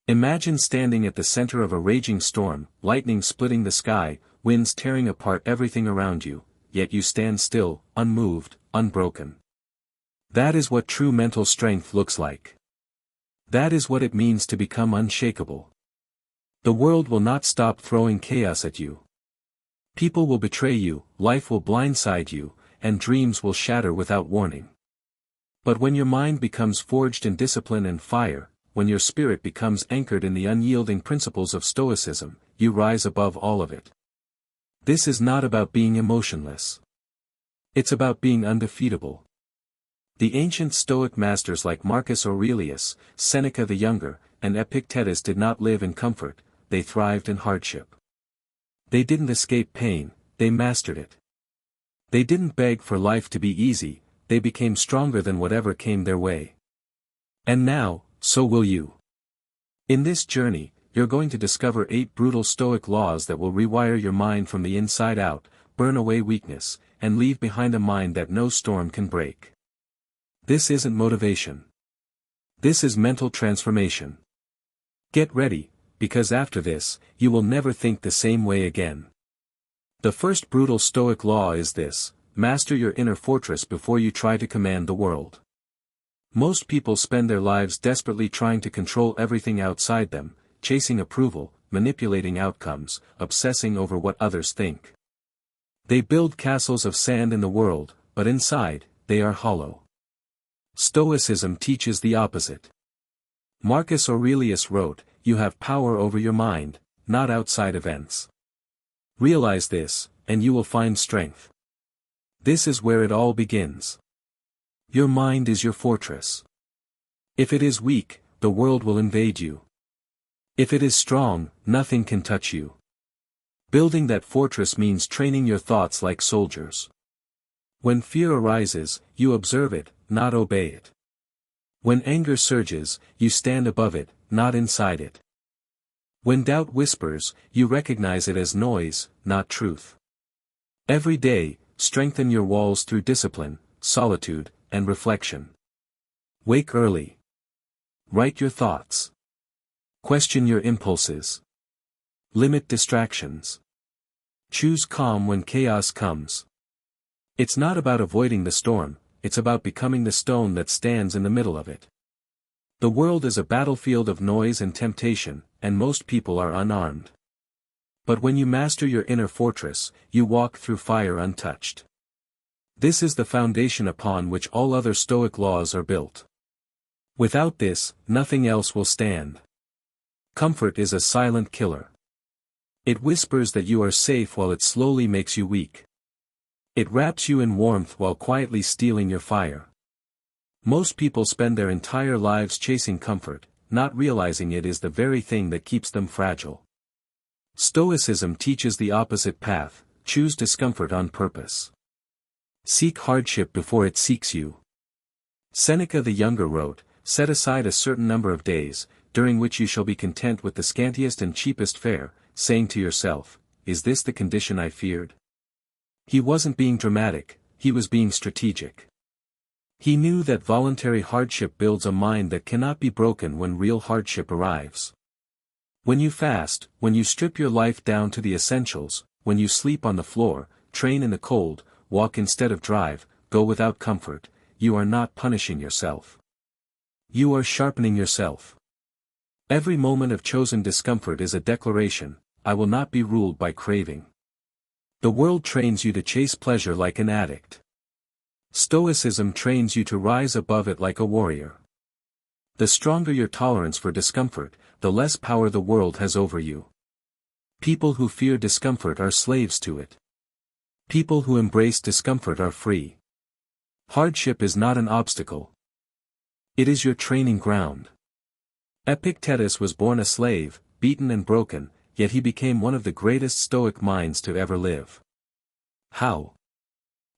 Imagine standing at the center of a raging storm, lightning splitting the sky, winds tearing apart everything around you, yet you stand still, unmoved, unbroken. That is what true mental strength looks like. That is what it means to become unshakable. The world will not stop throwing chaos at you. People will betray you, life will blindside you, and dreams will shatter without warning. But when your mind becomes forged in discipline and fire, when your spirit becomes anchored in the unyielding principles of Stoicism, you rise above all of it. This is not about being emotionless. It's about being undefeatable. The ancient Stoic masters like Marcus Aurelius, Seneca the Younger, and Epictetus did not live in comfort, they thrived in hardship. They didn't escape pain, they mastered it. They didn't beg for life to be easy, they became stronger than whatever came their way. And now, so will you. In this journey, you're going to discover 8 brutal Stoic laws that will rewire your mind from the inside out, burn away weakness, and leave behind a mind that no storm can break. This isn't motivation. This is mental transformation. Get ready, because after this, you will never think the same way again. The first brutal Stoic law is this: master your inner fortress before you try to command the world. Most people spend their lives desperately trying to control everything outside them, chasing approval, manipulating outcomes, obsessing over what others think. They build castles of sand in the world, but inside, they are hollow. Stoicism teaches the opposite. Marcus Aurelius wrote, "You have power over your mind, not outside events." Realize this, and you will find strength. This is where it all begins. Your mind is your fortress. If it is weak, the world will invade you. If it is strong, nothing can touch you. Building that fortress means training your thoughts like soldiers. When fear arises, you observe it, not obey it. When anger surges, you stand above it, not inside it. When doubt whispers, you recognize it as noise, not truth. Every day, strengthen your walls through discipline, solitude, and reflection. Wake early. Write your thoughts. Question your impulses. Limit distractions. Choose calm when chaos comes. It's not about avoiding the storm, it's about becoming the stone that stands in the middle of it. The world is a battlefield of noise and temptation, and most people are unarmed. But when you master your inner fortress, you walk through fire untouched. This is the foundation upon which all other Stoic laws are built. Without this, nothing else will stand. Comfort is a silent killer. It whispers that you are safe while it slowly makes you weak. It wraps you in warmth while quietly stealing your fire. Most people spend their entire lives chasing comfort, not realizing it is the very thing that keeps them fragile. Stoicism teaches the opposite path: choose discomfort on purpose. Seek hardship before it seeks you. Seneca the Younger wrote, "Set aside a certain number of days, during which you shall be content with the scantiest and cheapest fare, saying to yourself, 'Is this the condition I feared?'" He wasn't being dramatic, he was being strategic. He knew that voluntary hardship builds a mind that cannot be broken when real hardship arrives. When you fast, when you strip your life down to the essentials, when you sleep on the floor, train in the cold, walk instead of drive, go without comfort, you are not punishing yourself. You are sharpening yourself. Every moment of chosen discomfort is a declaration: I will not be ruled by craving. The world trains you to chase pleasure like an addict. Stoicism trains you to rise above it like a warrior. The stronger your tolerance for discomfort, the less power the world has over you. People who fear discomfort are slaves to it. People who embrace discomfort are free. Hardship is not an obstacle. It is your training ground. Epictetus was born a slave, beaten and broken, yet he became one of the greatest Stoic minds to ever live. How?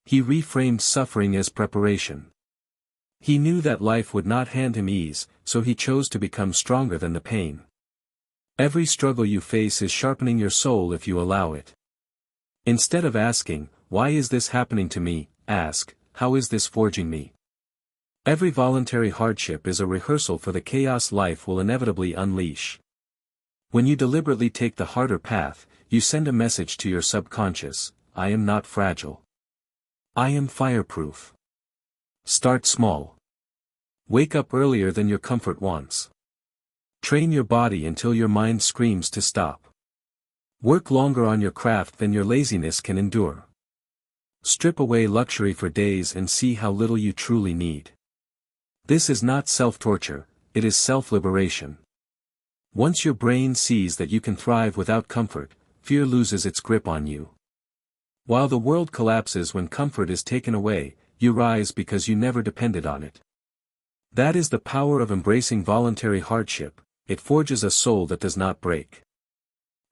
He reframed suffering as preparation. He knew that life would not hand him ease, so he chose to become stronger than the pain. Every struggle you face is sharpening your soul if you allow it. Instead of asking, "Why is this happening to me?" ask, "How is this forging me?" Every voluntary hardship is a rehearsal for the chaos life will inevitably unleash. When you deliberately take the harder path, you send a message to your subconscious: I am not fragile. I am fireproof. Start small. Wake up earlier than your comfort wants. Train your body until your mind screams to stop. Work longer on your craft than your laziness can endure. Strip away luxury for days and see how little you truly need. This is not self-torture, it is self-liberation. Once your brain sees that you can thrive without comfort, fear loses its grip on you. While the world collapses when comfort is taken away, you rise because you never depended on it. That is the power of embracing voluntary hardship. It forges a soul that does not break.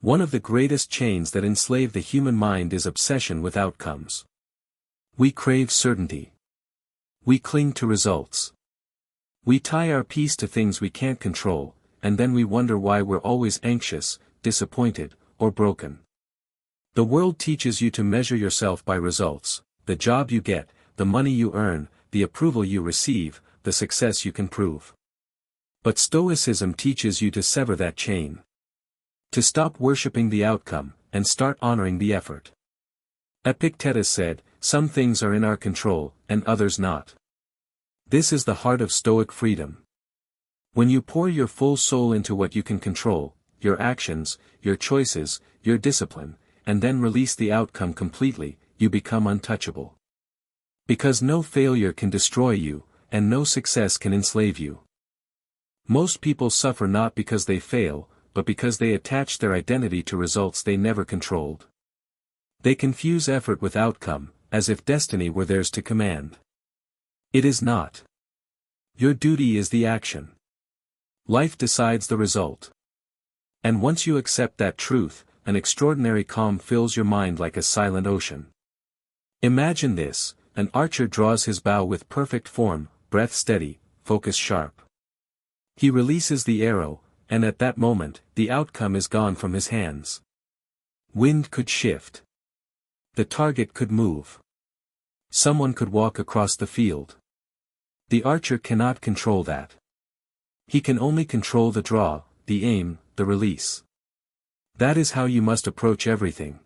One of the greatest chains that enslave the human mind is obsession with outcomes. We crave certainty. We cling to results. We tie our peace to things we can't control, and then we wonder why we're always anxious, disappointed, or broken. The world teaches you to measure yourself by results: the job you get, the money you earn, the approval you receive, the success you can prove. But Stoicism teaches you to sever that chain. To stop worshipping the outcome, and start honoring the effort. Epictetus said, "Some things are in our control, and others not." This is the heart of Stoic freedom. When you pour your full soul into what you can control, your actions, your choices, your discipline, and then release the outcome completely, you become untouchable. Because no failure can destroy you, and no success can enslave you. Most people suffer not because they fail, but because they attach their identity to results they never controlled. They confuse effort with outcome, as if destiny were theirs to command. It is not. Your duty is the action. Life decides the result. And once you accept that truth, an extraordinary calm fills your mind like a silent ocean. Imagine this: an archer draws his bow with perfect form, breath steady, focus sharp. He releases the arrow, and at that moment, the outcome is gone from his hands. Wind could shift. The target could move. Someone could walk across the field. The archer cannot control that. He can only control the draw, the aim, the release. That is how you must approach everything.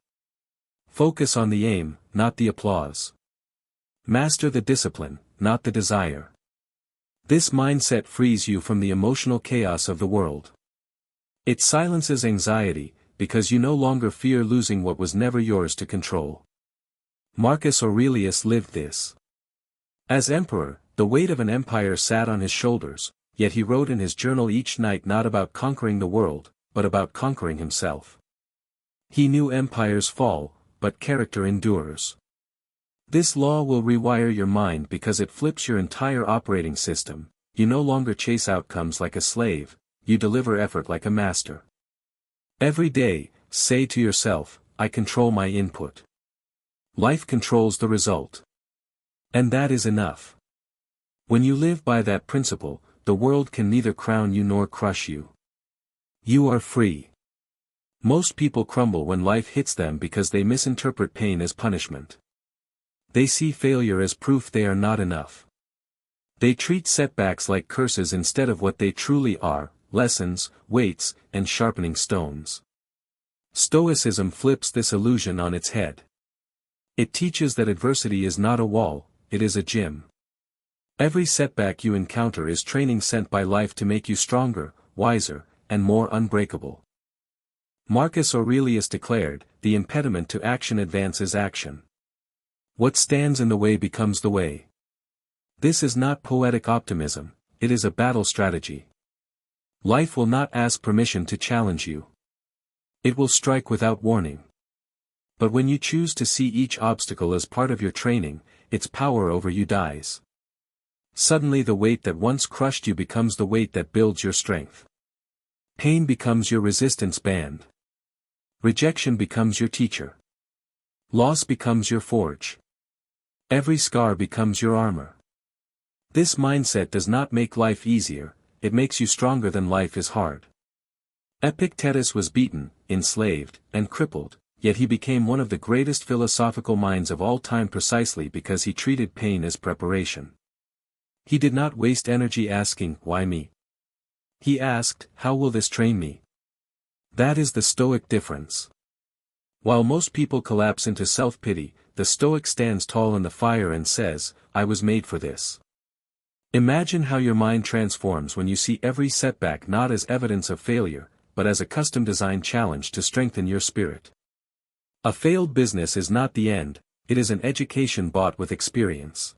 Focus on the aim, not the applause. Master the discipline, not the desire. This mindset frees you from the emotional chaos of the world. It silences anxiety, because you no longer fear losing what was never yours to control. Marcus Aurelius lived this. As emperor, the weight of an empire sat on his shoulders, yet he wrote in his journal each night not about conquering the world, but about conquering himself. He knew empires fall, but character endures. This law will rewire your mind because it flips your entire operating system. You no longer chase outcomes like a slave, you deliver effort like a master. Every day, say to yourself, I control my input. Life controls the result. And that is enough. When you live by that principle, the world can neither crown you nor crush you. You are free. Most people crumble when life hits them because they misinterpret pain as punishment. They see failure as proof they are not enough. They treat setbacks like curses instead of what they truly are: lessons, weights, and sharpening stones. Stoicism flips this illusion on its head. It teaches that adversity is not a wall, it is a gym. Every setback you encounter is training sent by life to make you stronger, wiser, and more unbreakable. Marcus Aurelius declared, "The impediment to action advances action. What stands in the way becomes the way." This is not poetic optimism, it is a battle strategy. Life will not ask permission to challenge you. It will strike without warning. But when you choose to see each obstacle as part of your training, its power over you dies. Suddenly the weight that once crushed you becomes the weight that builds your strength. Pain becomes your resistance band. Rejection becomes your teacher. Loss becomes your forge. Every scar becomes your armor. This mindset does not make life easier, it makes you stronger than life is hard. Epictetus was beaten, enslaved, and crippled, yet he became one of the greatest philosophical minds of all time precisely because he treated pain as preparation. He did not waste energy asking, "Why me?" He asked, "How will this train me?" That is the Stoic difference. While most people collapse into self-pity, the Stoic stands tall in the fire and says, "I was made for this." Imagine how your mind transforms when you see every setback not as evidence of failure, but as a custom-designed challenge to strengthen your spirit. A failed business is not the end, it is an education bought with experience.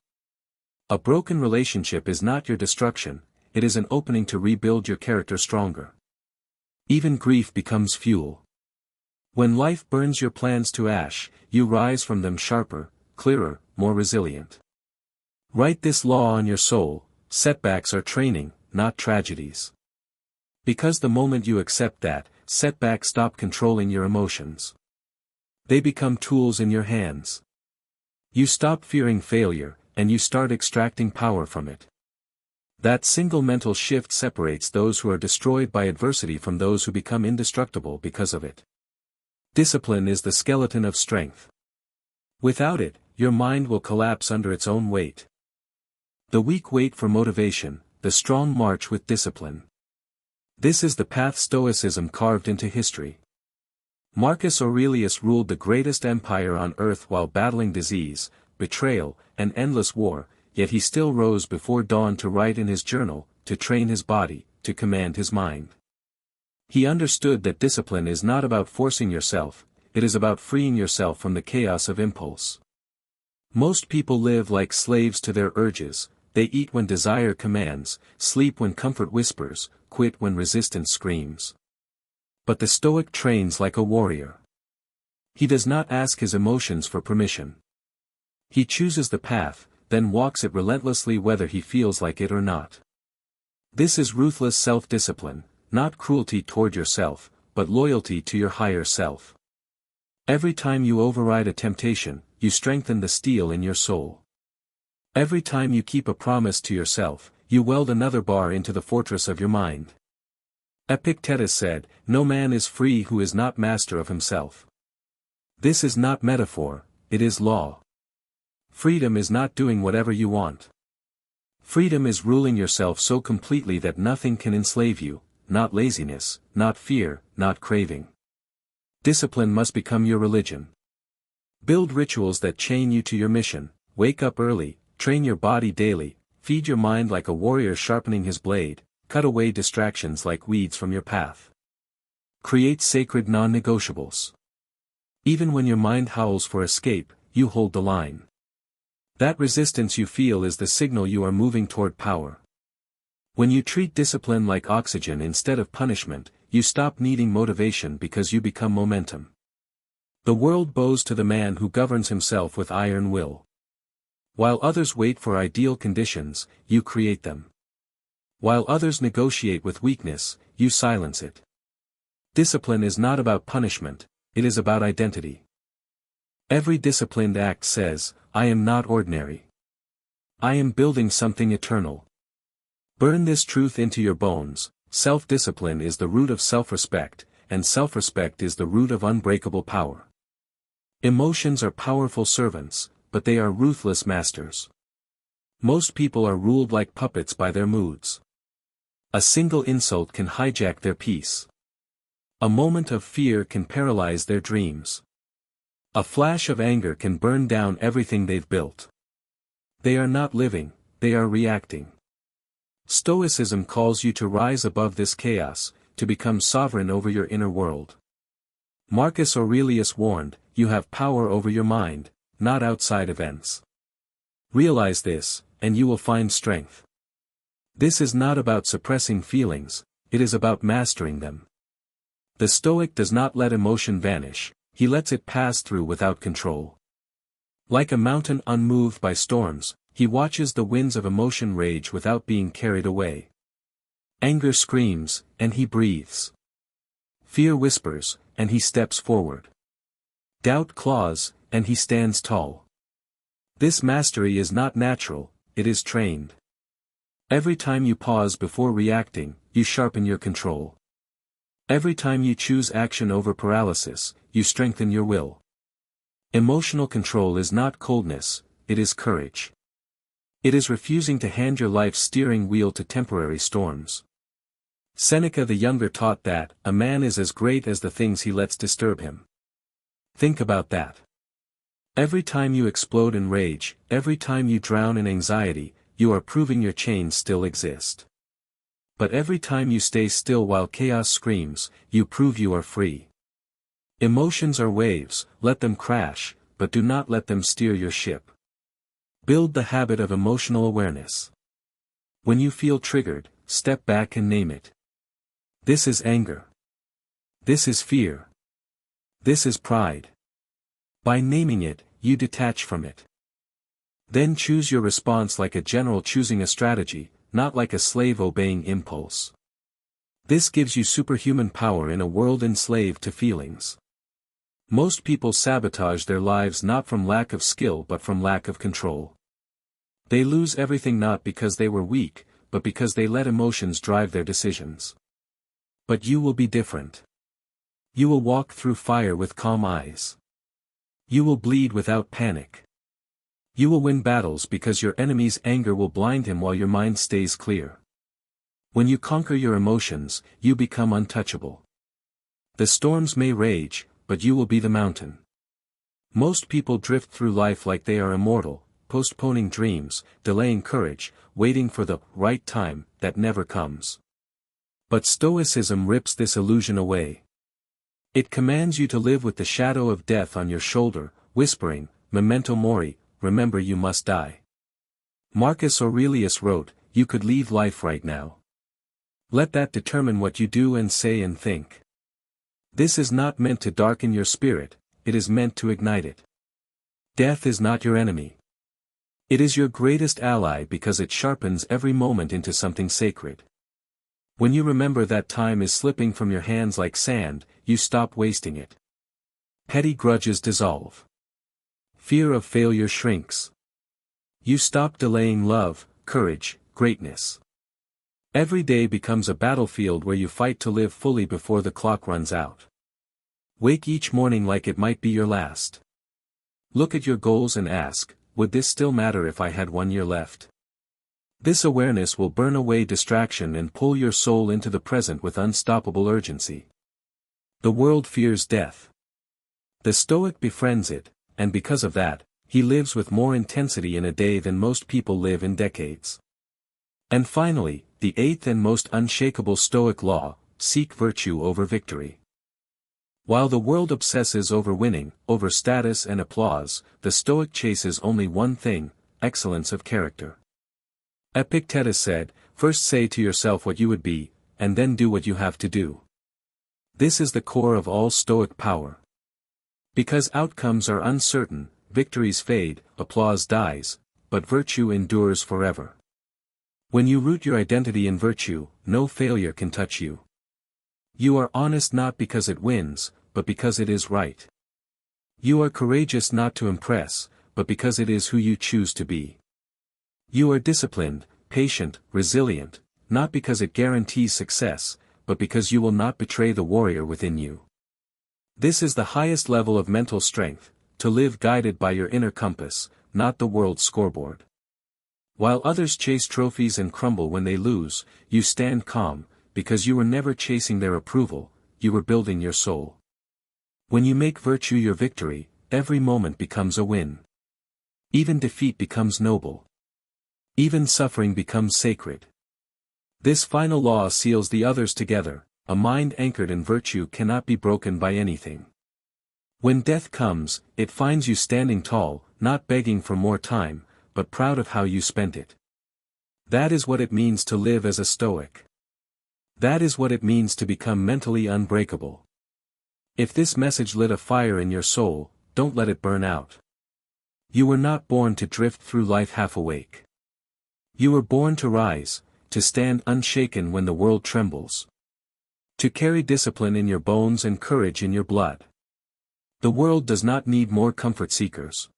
A broken relationship is not your destruction, it is an opening to rebuild your character stronger. Even grief becomes fuel. When life burns your plans to ash, you rise from them sharper, clearer, more resilient. Write this law on your soul: setbacks are training, not tragedies. Because the moment you accept that, setbacks stop controlling your emotions. They become tools in your hands. You stop fearing failure, and you start extracting power from it. That single mental shift separates those who are destroyed by adversity from those who become indestructible because of it. Discipline is the skeleton of strength. Without it, your mind will collapse under its own weight. The weak wait for motivation, the strong march with discipline. This is the path Stoicism carved into history. Marcus Aurelius ruled the greatest empire on earth while battling disease, betrayal, and endless war, yet he still rose before dawn to write in his journal, to train his body, to command his mind. He understood that discipline is not about forcing yourself, it is about freeing yourself from the chaos of impulse. Most people live like slaves to their urges, they eat when desire commands, sleep when comfort whispers, quit when resistance screams. But the Stoic trains like a warrior. He does not ask his emotions for permission. He chooses the path, then walks it relentlessly whether he feels like it or not. This is ruthless self-discipline, not cruelty toward yourself, but loyalty to your higher self. Every time you override a temptation, you strengthen the steel in your soul. Every time you keep a promise to yourself, you weld another bar into the fortress of your mind. Epictetus said, "No man is free who is not master of himself." This is not metaphor, it is law. Freedom is not doing whatever you want. Freedom is ruling yourself so completely that nothing can enslave you, not laziness, not fear, not craving. Discipline must become your religion. Build rituals that chain you to your mission, wake up early, train your body daily, feed your mind like a warrior sharpening his blade, cut away distractions like weeds from your path. Create sacred non-negotiables. Even when your mind howls for escape, you hold the line. That resistance you feel is the signal you are moving toward power. When you treat discipline like oxygen instead of punishment, you stop needing motivation because you become momentum. The world bows to the man who governs himself with iron will. While others wait for ideal conditions, you create them. While others negotiate with weakness, you silence it. Discipline is not about punishment, it is about identity. Every disciplined act says, "I am not ordinary. I am building something eternal." Burn this truth into your bones: self-discipline is the root of self-respect, and self-respect is the root of unbreakable power. Emotions are powerful servants, but they are ruthless masters. Most people are ruled like puppets by their moods. A single insult can hijack their peace. A moment of fear can paralyze their dreams. A flash of anger can burn down everything they've built. They are not living, they are reacting. Stoicism calls you to rise above this chaos, to become sovereign over your inner world. Marcus Aurelius warned, "You have power over your mind, not outside events." Realize this, and you will find strength. This is not about suppressing feelings, it is about mastering them. The Stoic does not let emotion vanish, he lets it pass through without control. Like a mountain unmoved by storms, he watches the winds of emotion rage without being carried away. Anger screams, and he breathes. Fear whispers, and he steps forward. Doubt claws, and he stands tall. This mastery is not natural, it is trained. Every time you pause before reacting, you sharpen your control. Every time you choose action over paralysis, you strengthen your will. Emotional control is not coldness, it is courage. It is refusing to hand your life's steering wheel to temporary storms. Seneca the Younger taught that, a man is as great as the things he lets disturb him. Think about that. Every time you explode in rage, every time you drown in anxiety, you are proving your chains still exist. But every time you stay still while chaos screams, you prove you are free. Emotions are waves, let them crash, but do not let them steer your ship. Build the habit of emotional awareness. When you feel triggered, step back and name it. This is anger. This is fear. This is pride. By naming it, you detach from it. Then choose your response like a general choosing a strategy, not like a slave obeying impulse. This gives you superhuman power in a world enslaved to feelings. Most people sabotage their lives not from lack of skill but from lack of control. They lose everything not because they were weak, but because they let emotions drive their decisions. But you will be different. You will walk through fire with calm eyes. You will bleed without panic. You will win battles because your enemy's anger will blind him while your mind stays clear. When you conquer your emotions, you become untouchable. The storms may rage, but you will be the mountain. Most people drift through life like they are immortal, postponing dreams, delaying courage, waiting for the right time that never comes. But Stoicism rips this illusion away. It commands you to live with the shadow of death on your shoulder, whispering, "Memento mori, remember you must die." Marcus Aurelius wrote, "You could leave life right now." Let that determine what you do and say and think. This is not meant to darken your spirit, it is meant to ignite it. Death is not your enemy. It is your greatest ally because it sharpens every moment into something sacred. When you remember that time is slipping from your hands like sand, you stop wasting it. Petty grudges dissolve. Fear of failure shrinks. You stop delaying love, courage, greatness. Every day becomes a battlefield where you fight to live fully before the clock runs out. Wake each morning like it might be your last. Look at your goals and ask, would this still matter if I had 1 year left? This awareness will burn away distraction and pull your soul into the present with unstoppable urgency. The world fears death. The Stoic befriends it, and because of that, he lives with more intensity in a day than most people live in decades. And finally, the eighth and most unshakable Stoic law, seek virtue over victory. While the world obsesses over winning, over status and applause, the Stoic chases only one thing, excellence of character. Epictetus said, "First say to yourself what you would be, and then do what you have to do." This is the core of all Stoic power. Because outcomes are uncertain, victories fade, applause dies, but virtue endures forever. When you root your identity in virtue, no failure can touch you. You are honest not because it wins, but because it is right. You are courageous not to impress, but because it is who you choose to be. You are disciplined, patient, resilient, not because it guarantees success, but because you will not betray the warrior within you. This is the highest level of mental strength, to live guided by your inner compass, not the world's scoreboard. While others chase trophies and crumble when they lose, you stand calm, because you were never chasing their approval, you were building your soul. When you make virtue your victory, every moment becomes a win. Even defeat becomes noble. Even suffering becomes sacred. This final law seals the others together, a mind anchored in virtue cannot be broken by anything. When death comes, it finds you standing tall, not begging for more time, but proud of how you spent it. That is what it means to live as a Stoic. That is what it means to become mentally unbreakable. If this message lit a fire in your soul, don't let it burn out. You were not born to drift through life half awake. You were born to rise, to stand unshaken when the world trembles. To carry discipline in your bones and courage in your blood. The world does not need more comfort seekers.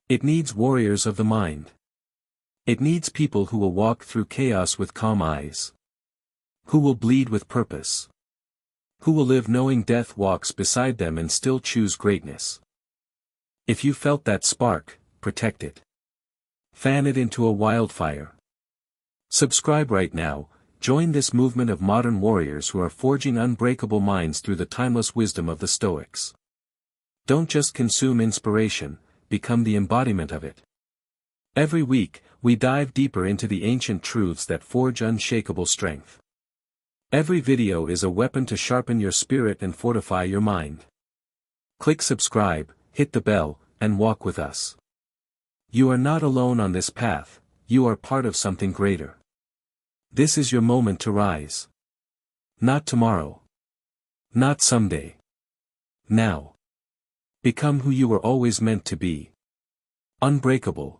It needs warriors of the mind. It needs people who will walk through chaos with calm eyes. Who will bleed with purpose. Who will live knowing death walks beside them and still choose greatness. If you felt that spark, protect it. Fan it into a wildfire. Subscribe right now. Join this movement of modern warriors who are forging unbreakable minds through the timeless wisdom of the Stoics. Don't just consume inspiration, become the embodiment of it. Every week, we dive deeper into the ancient truths that forge unshakable strength. Every video is a weapon to sharpen your spirit and fortify your mind. Click subscribe, hit the bell, and walk with us. You are not alone on this path, you are part of something greater. This is your moment to rise. Not tomorrow. Not someday. Now. Become who you were always meant to be. Unbreakable.